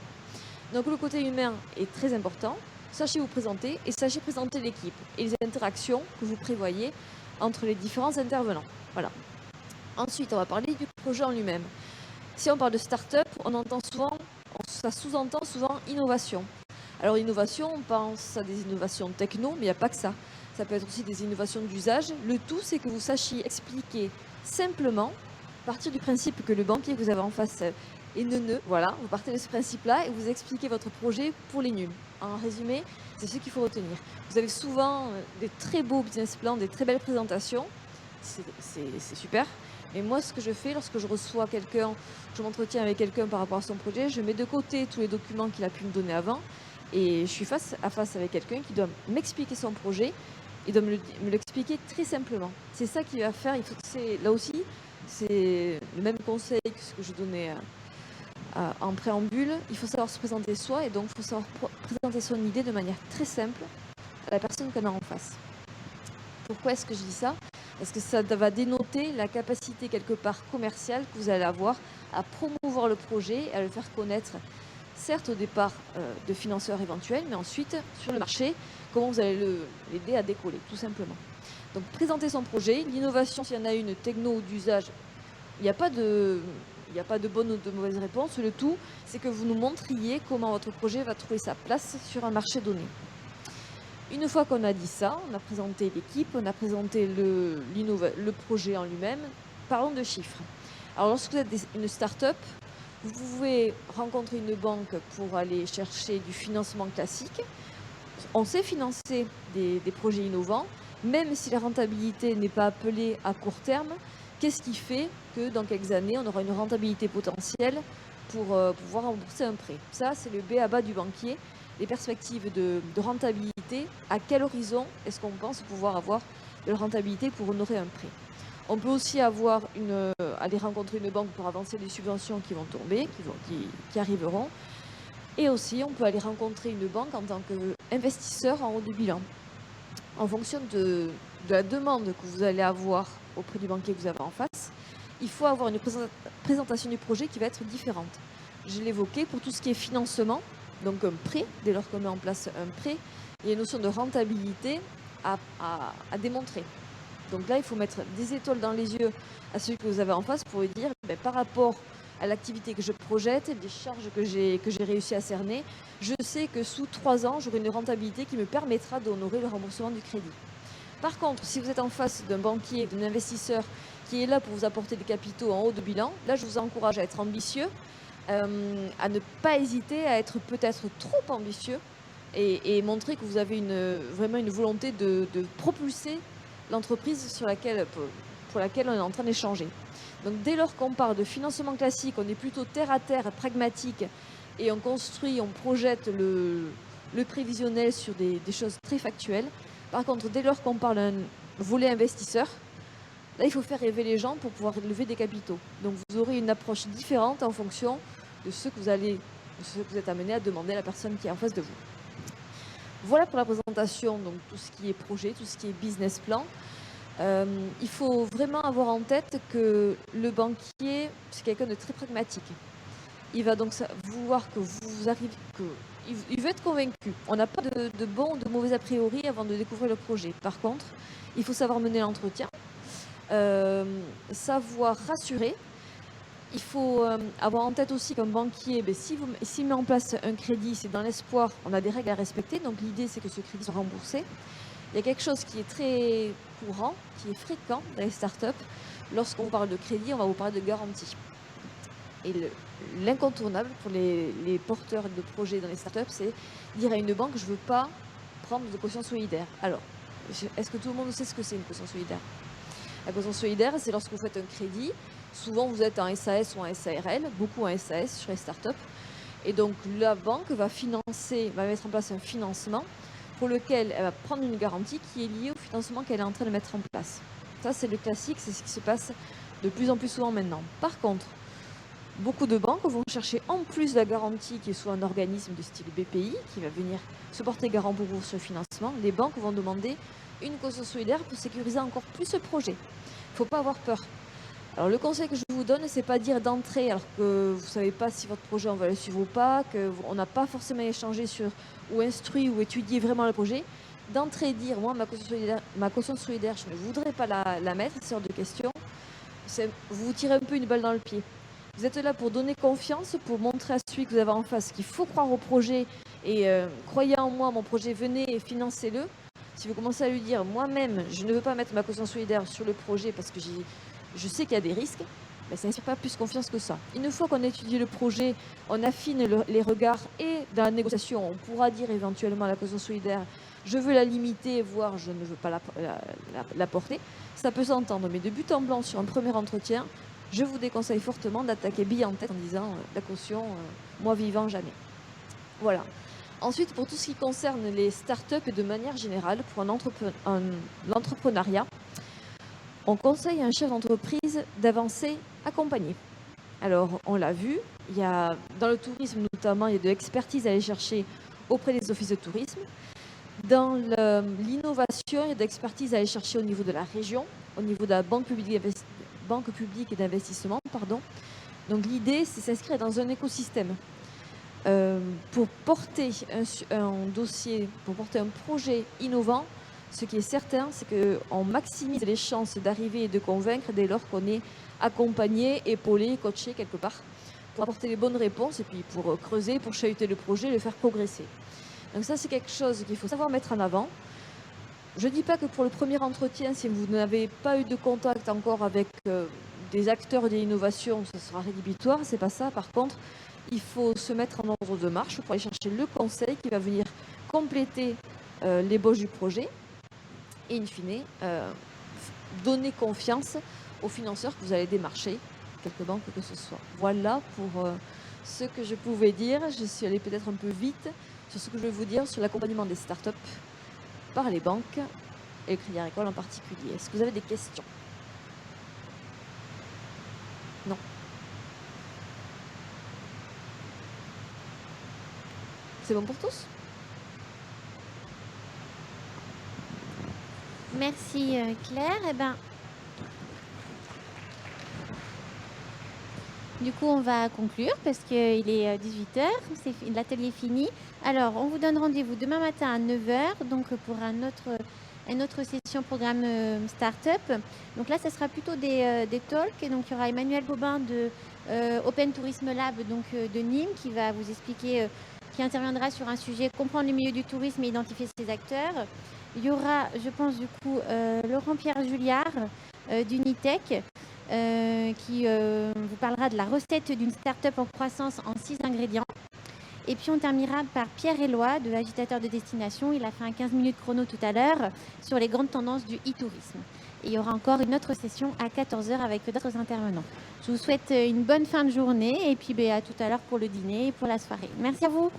Donc le côté humain est très important. Sachez vous présenter et sachez présenter l'équipe et les interactions que vous prévoyez entre les différents intervenants. Voilà. Ensuite, on va parler du projet en lui-même. Si on parle de start-up, ça sous-entend souvent innovation. Alors innovation, on pense à des innovations techno, mais il n'y a pas que ça. Ça peut être aussi des innovations d'usage. Le tout, c'est que vous sachiez expliquer simplement, à partir du principe que le banquier que vous avez en face est neuneux. Voilà, vous partez de ce principe-là et vous expliquez votre projet pour les nuls. En résumé, c'est ce qu'il faut retenir. Vous avez souvent des très beaux business plans, des très belles présentations. C'est super. Mais moi, ce que je fais lorsque je reçois quelqu'un, je m'entretiens avec quelqu'un par rapport à son projet, je mets de côté tous les documents qu'il a pu me donner avant et je suis face à face avec quelqu'un qui doit m'expliquer son projet et doit me l'expliquer très simplement. C'est ça qu'il va faire. Là aussi, c'est le même conseil que ce que je donnais en préambule. Il faut savoir se présenter soi et donc il faut savoir présenter son idée de manière très simple à la personne qu'on a en face. Pourquoi est-ce que je dis ça? Parce que ça va dénoter la capacité quelque part commerciale que vous allez avoir à promouvoir le projet et à le faire connaître, certes au départ de financeurs éventuels, mais ensuite sur le marché, comment vous allez l'aider à décoller, tout simplement. Donc présenter son projet, l'innovation, s'il y en a une, techno ou d'usage, il n'y a pas de bonne ou de mauvaise réponse. Le tout, c'est que vous nous montriez comment votre projet va trouver sa place sur un marché donné. Une fois qu'on a dit ça, on a présenté l'équipe, on a présenté le projet en lui-même, parlons de chiffres. Alors lorsque vous êtes une start-up, vous pouvez rencontrer une banque pour aller chercher du financement classique. On sait financer des projets innovants, même si la rentabilité n'est pas appelée à court terme. Qu'est-ce qui fait que dans quelques années, on aura une rentabilité potentielle pour pouvoir rembourser un prêt? Ça, c'est le b.a.-ba du banquier. Les perspectives de rentabilité, à quel horizon est-ce qu'on pense pouvoir avoir de la rentabilité pour honorer un prêt? On peut aussi aller rencontrer une banque pour avancer les subventions qui vont tomber, qui arriveront. Et aussi, on peut aller rencontrer une banque en tant qu'investisseur en haut du bilan. En fonction de la demande que vous allez avoir auprès du banquier que vous avez en face, il faut avoir une présentation du projet qui va être différente. Je l'évoquais pour tout ce qui est financement. Donc un prêt, dès lors qu'on met en place un prêt, il y a une notion de rentabilité à démontrer. Donc là, il faut mettre des étoiles dans les yeux à celui que vous avez en face pour lui dire, par rapport à l'activité que je projette, des charges que j'ai réussi à cerner, je sais que sous 3 ans, j'aurai une rentabilité qui me permettra d'honorer le remboursement du crédit. Par contre, si vous êtes en face d'un banquier, d'un investisseur qui est là pour vous apporter des capitaux en haut de bilan, là, je vous encourage à être ambitieux, à ne pas hésiter à être peut-être trop ambitieux et montrer que vous avez vraiment une volonté de propulser l'entreprise pour laquelle on est en train d'échanger. Donc dès lors qu'on parle de financement classique, on est plutôt terre à terre, pragmatique, et on construit, on projette le prévisionnel sur des choses très factuelles. Par contre, dès lors qu'on parle d'un volet investisseur, là il faut faire rêver les gens pour pouvoir lever des capitaux. Donc vous aurez une approche différente en fonction de ce que vous êtes amené à demander à la personne qui est en face de vous. Voilà pour la présentation, donc tout ce qui est projet, tout ce qui est business plan. Il faut vraiment avoir en tête que le banquier, c'est quelqu'un de très pragmatique. Il va donc vouloir que vous arriviez, il veut être convaincu. On n'a pas de bon ou de mauvais a priori avant de découvrir le projet. Par contre, il faut savoir mener l'entretien. savoir rassurer. Il faut avoir en tête aussi qu'un banquier, s'il met en place un crédit, c'est dans l'espoir, on a des règles à respecter, donc l'idée c'est que ce crédit soit remboursé. Il y a quelque chose qui est très courant, qui est fréquent dans les startups. Lorsqu'on parle de crédit, on va vous parler de garantie. Et l'incontournable pour les porteurs de projets dans les startups, c'est dire à une banque, je ne veux pas prendre de caution solidaire. Alors, est-ce que tout le monde sait ce que c'est une caution solidaire? La caution solidaire, c'est lorsque vous faites un crédit. Souvent, vous êtes en SAS ou en SARL, beaucoup en SAS sur les startups. Et donc, la banque va mettre en place un financement pour lequel elle va prendre une garantie qui est liée au financement qu'elle est en train de mettre en place. Ça, c'est le classique, c'est ce qui se passe de plus en plus souvent maintenant. Par contre, beaucoup de banques vont chercher en plus de la garantie qui est soit un organisme de style BPI qui va venir se porter garant pour vous sur le financement. Les banques vont demander une caution solidaire pour sécuriser encore plus ce projet. Il ne faut pas avoir peur. Alors le conseil que je vous donne, c'est pas dire d'entrée alors que vous ne savez pas si votre projet on va le suivre ou pas, qu'on n'a pas forcément échangé sur ou instruit ou étudié vraiment le projet. D'entrée dire moi ma caution solidaire je ne voudrais pas la mettre, c'est hors de question. Vous vous tirez un peu une balle dans le pied. Vous êtes là pour donner confiance, pour montrer à celui que vous avez en face qu'il faut croire au projet et croyez en moi, mon projet, venez et financez-le. Si vous commencez à lui dire moi-même je ne veux pas mettre ma caution solidaire sur le projet parce que je sais qu'il y a des risques, mais ça n'inspire pas plus confiance que ça. Une fois qu'on a étudié le projet, on affine les regards et dans la négociation, on pourra dire éventuellement à la caution solidaire, je veux la limiter, voire je ne veux pas la porter. Ça peut s'entendre, mais de but en blanc sur un premier entretien, je vous déconseille fortement d'attaquer bille en tête en disant la caution, moi vivant, jamais. Voilà. Ensuite, pour tout ce qui concerne les startups et de manière générale, pour l'entrepreneuriat, on conseille à un chef d'entreprise d'avancer accompagné. Alors, on l'a vu, dans le tourisme notamment, il y a de l'expertise à aller chercher auprès des offices de tourisme. Dans l'innovation, il y a de l'expertise à aller chercher au niveau de la région, au niveau de la banque publique et d'investissement. Donc l'idée, c'est s'inscrire dans un écosystème. Pour porter un dossier, pour porter un projet innovant, ce qui est certain, c'est qu'on maximise les chances d'arriver et de convaincre dès lors qu'on est accompagné, épaulé, coaché quelque part, pour apporter les bonnes réponses et puis pour creuser, pour chahuter le projet, le faire progresser. Donc ça, c'est quelque chose qu'il faut savoir mettre en avant. Je ne dis pas que pour le premier entretien, si vous n'avez pas eu de contact encore avec des acteurs de l'innovation, ce sera rédhibitoire, c'est pas ça. Par contre, il faut se mettre en ordre de marche pour aller chercher le conseil qui va venir compléter l'ébauche du projet et in fine donner confiance aux financeurs que vous allez démarcher, quelque banque que ce soit. Voilà pour ce que je pouvais dire. Je suis allée peut-être un peu vite sur ce que je vais vous dire sur l'accompagnement des startups par les banques et le Crédit Agricole en particulier. Est-ce que vous avez des questions? Non. C'est bon pour tous? Merci Claire. Du coup, on va conclure parce qu'il est 18h, l'atelier est fini. Alors, on vous donne rendez-vous demain matin à 9h donc pour une autre session programme Startup. Donc là, ça sera plutôt des talks. Donc, il y aura Emmanuel Bobin de Open Tourism Lab de Nîmes qui va vous expliquer, qui interviendra sur un sujet, comprendre le milieu du tourisme et identifier ses acteurs. Il y aura, je pense, du coup, Laurent-Pierre Julliard d'Unitech qui vous parlera de la recette d'une start-up en croissance en 6 ingrédients. Et puis, on terminera par Pierre Éloi de Agitateur de Destination. Il a fait un 15 minutes chrono tout à l'heure sur les grandes tendances du e-tourisme. Et il y aura encore une autre session à 14h avec d'autres intervenants. Je vous souhaite une bonne fin de journée et puis à tout à l'heure pour le dîner et pour la soirée. Merci à vous.